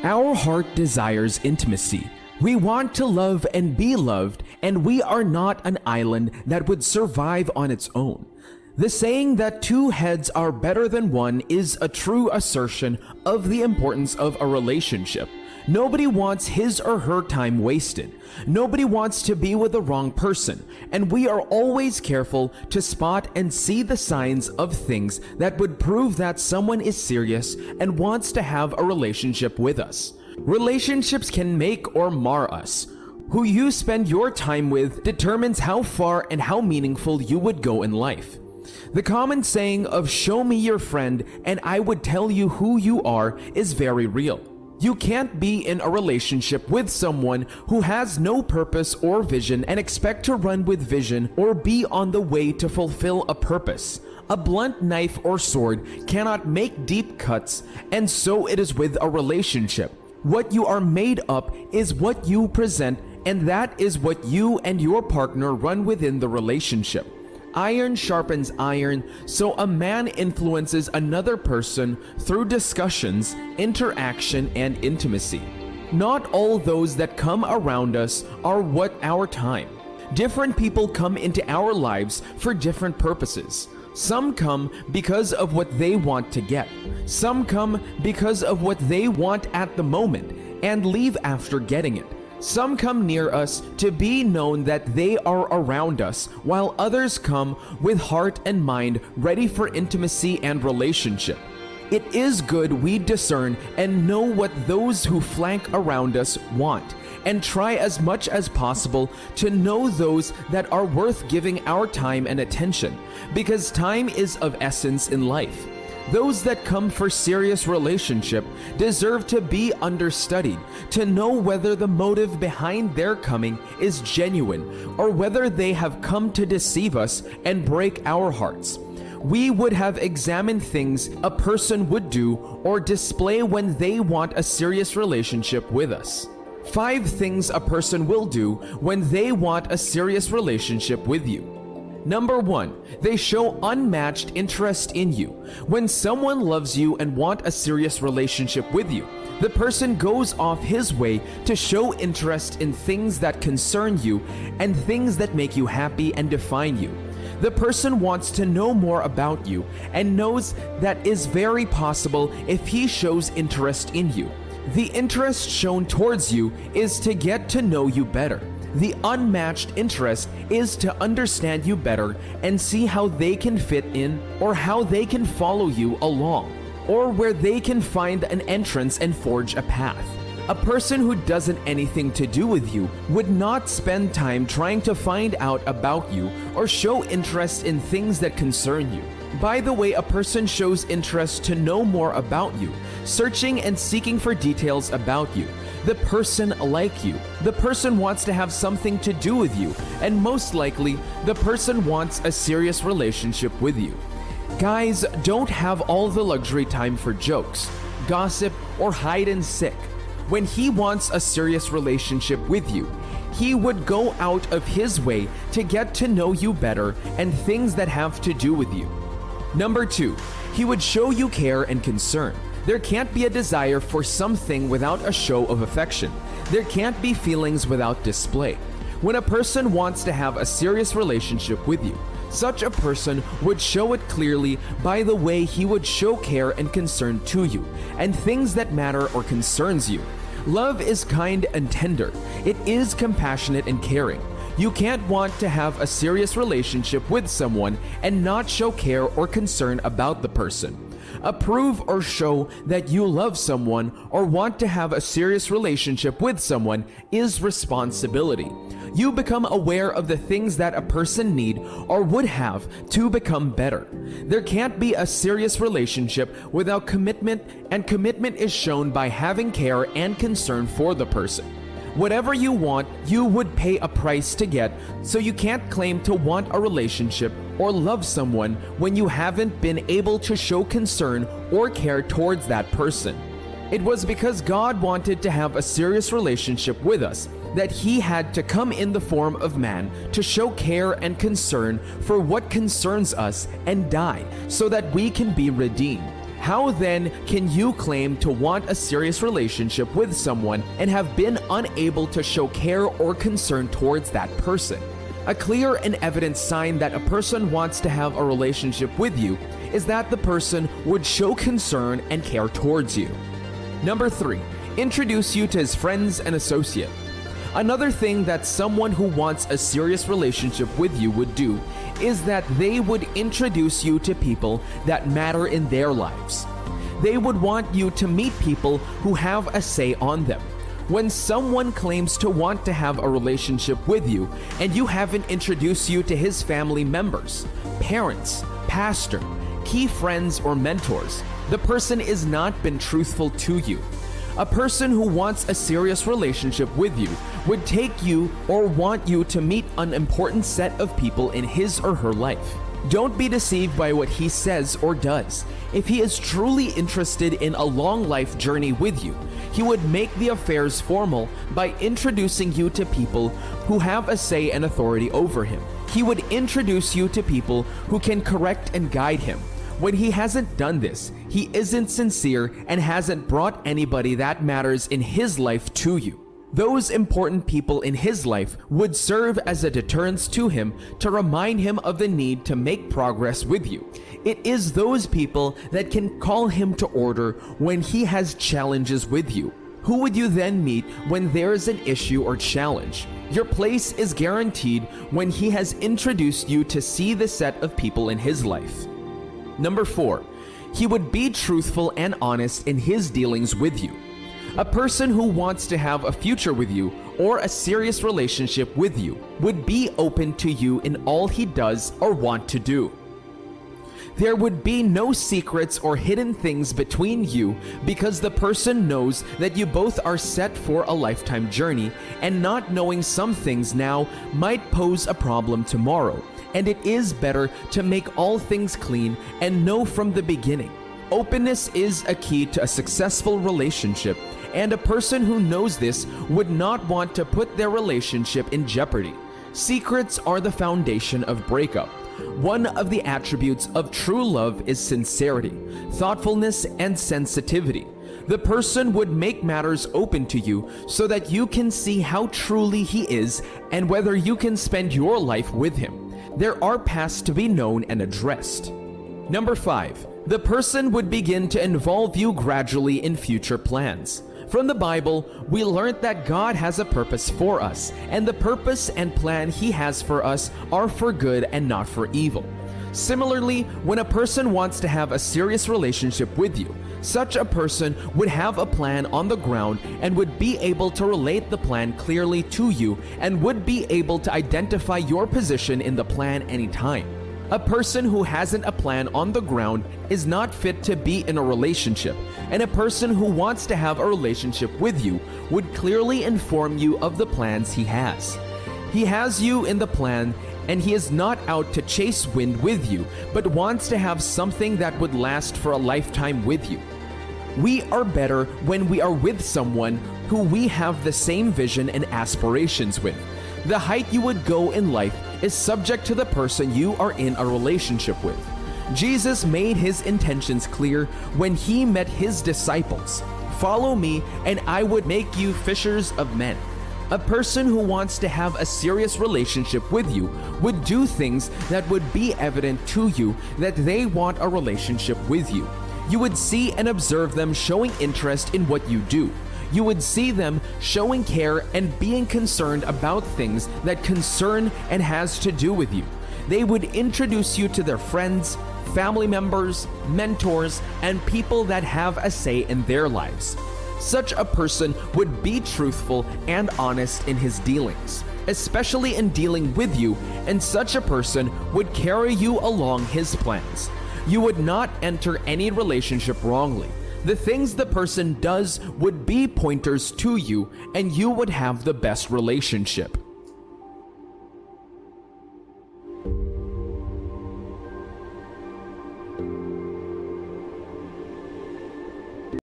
Our heart desires intimacy. We want to love and be loved, and we are not an island that would survive on its own. The saying that two heads are better than one is a true assertion of the importance of a relationship. Nobody wants his or her time wasted. Nobody wants to be with the wrong person, and we are always careful to spot and see the signs of things that would prove that someone is serious and wants to have a relationship with us. Relationships can make or mar us. Who you spend your time with determines how far and how meaningful you would go in life. The common saying of "show me your friend and I would tell you who you are" is very real. You can't be in a relationship with someone who has no purpose or vision and expect to run with vision or be on the way to fulfill a purpose. A blunt knife or sword cannot make deep cuts, and so it is with a relationship. What you are made up is what you present, and that is what you and your partner run within the relationship. Iron sharpens iron, so a man influences another person through discussions, interaction, and intimacy. Not all those that come around us are worth our time. Different people come into our lives for different purposes. Some come because of what they want to get. Some come because of what they want at the moment and leave after getting it. Some come near us to be known that they are around us, while others come with heart and mind ready for intimacy and relationship. It is good we discern and know what those who flank around us want, and try as much as possible to know those that are worth giving our time and attention, because time is of essence in life. Those that come for serious relationship deserve to be understudied, to know whether the motive behind their coming is genuine, or whether they have come to deceive us and break our hearts. We would have examined things a person would do or display when they want a serious relationship with us. 5 things a person will do when they want a serious relationship with you. Number 1, they show unmatched interest in you. When someone loves you and wants a serious relationship with you, the person goes off his way to show interest in things that concern you and things that make you happy and define you. The person wants to know more about you and knows that is very possible if he shows interest in you. The interest shown towards you is to get to know you better. The unmatched interest is to understand you better and see how they can fit in, or how they can follow you along, or where they can find an entrance and forge a path. A person who doesn't anything to do with you would not spend time trying to find out about you or show interest in things that concern you. By the way, a person shows interest to know more about you, searching and seeking for details about you. The person like you. The person wants to have something to do with you, and most likely, the person wants a serious relationship with you. Guys don't have all the luxury time for jokes, gossip, or hide and seek. When he wants a serious relationship with you, he would go out of his way to get to know you better and things that have to do with you. Number 2, he would show you care and concern. There can't be a desire for something without a show of affection. There can't be feelings without display. When a person wants to have a serious relationship with you, such a person would show it clearly by the way he would show care and concern to you, and things that matter or concerns you. Love is kind and tender. It is compassionate and caring. You can't want to have a serious relationship with someone and not show care or concern about the person. Approve or show that you love someone or want to have a serious relationship with someone is responsibility. You become aware of the things that a person need or would have to become better. There can't be a serious relationship without commitment, and commitment is shown by having care and concern for the person. Whatever you want, you would pay a price to get, so you can't claim to want a relationship or love someone when you haven't been able to show concern or care towards that person. It was because God wanted to have a serious relationship with us that He had to come in the form of man to show care and concern for what concerns us and die so that we can be redeemed. How then can you claim to want a serious relationship with someone and have been unable to show care or concern towards that person? A clear and evident sign that a person wants to have a relationship with you is that the person would show concern and care towards you. Number 3, introduce you to his friends and associates. Another thing that someone who wants a serious relationship with you would do is that they would introduce you to people that matter in their lives. They would want you to meet people who have a say on them. When someone claims to want to have a relationship with you and you haven't introduced you to his family members, parents, pastor, key friends, or mentors, the person has not been truthful to you. A person who wants a serious relationship with you would take you or want you to meet an important set of people in his or her life. Don't be deceived by what he says or does. If he is truly interested in a long life journey with you, he would make the affairs formal by introducing you to people who have a say and authority over him. He would introduce you to people who can correct and guide him. When he hasn't done this, he isn't sincere and hasn't brought anybody that matters in his life to you. Those important people in his life would serve as a deterrence to him to remind him of the need to make progress with you. It is those people that can call him to order when he has challenges with you. Who would you then meet when there is an issue or challenge? Your place is guaranteed when he has introduced you to see the set of people in his life. Number 4, he would be truthful and honest in his dealings with you. A person who wants to have a future with you or a serious relationship with you would be open to you in all he does or want to do. There would be no secrets or hidden things between you because the person knows that you both are set for a lifetime journey, and not knowing some things now might pose a problem tomorrow. And it is better to make all things clean and know from the beginning. Openness is a key to a successful relationship, and a person who knows this would not want to put their relationship in jeopardy. Secrets are the foundation of breakup. One of the attributes of true love is sincerity, thoughtfulness, and sensitivity. The person would make matters open to you so that you can see how truly he is and whether you can spend your life with him. There are paths to be known and addressed. Number 5, the person would begin to involve you gradually in future plans. From the Bible, we learned that God has a purpose for us, and the purpose and plan he has for us are for good and not for evil. Similarly, when a person wants to have a serious relationship with you, such a person would have a plan on the ground and would be able to relate the plan clearly to you and would be able to identify your position in the plan anytime. A person who hasn't a plan on the ground is not fit to be in a relationship, and a person who wants to have a relationship with you would clearly inform you of the plans he has. He has you in the plan, and he is not out to chase wind with you, but wants to have something that would last for a lifetime with you. We are better when we are with someone who we have the same vision and aspirations with. The height you would go in life is subject to the person you are in a relationship with. Jesus made his intentions clear when he met his disciples. Follow me, and I would make you fishers of men. A person who wants to have a serious relationship with you would do things that would be evident to you that they want a relationship with you. You would see and observe them showing interest in what you do. You would see them showing care and being concerned about things that concern and has to do with you. They would introduce you to their friends, family members, mentors, and people that have a say in their lives. Such a person would be truthful and honest in his dealings, especially in dealing with you, and such a person would carry you along his plans. You would not enter any relationship wrongly. The things the person does would be pointers to you, and you would have the best relationship.